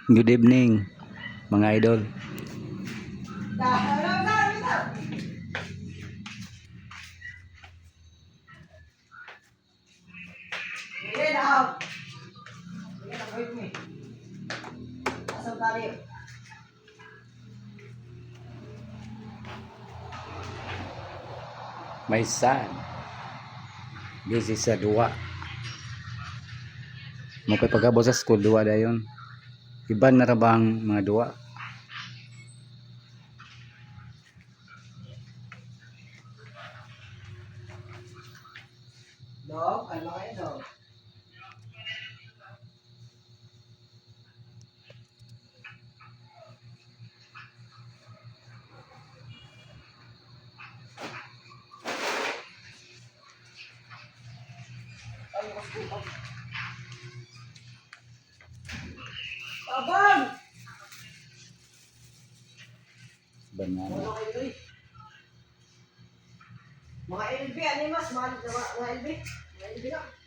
Good evening, mga idol. My son, this is a duwa. Mukay pagkabo sa school, duwa dayon. Iban na ra bang mga duwa? Dog, ano kayo dog? Tabang! Banana. Mga LB, ano mas? Mga LB? Mga LB lang.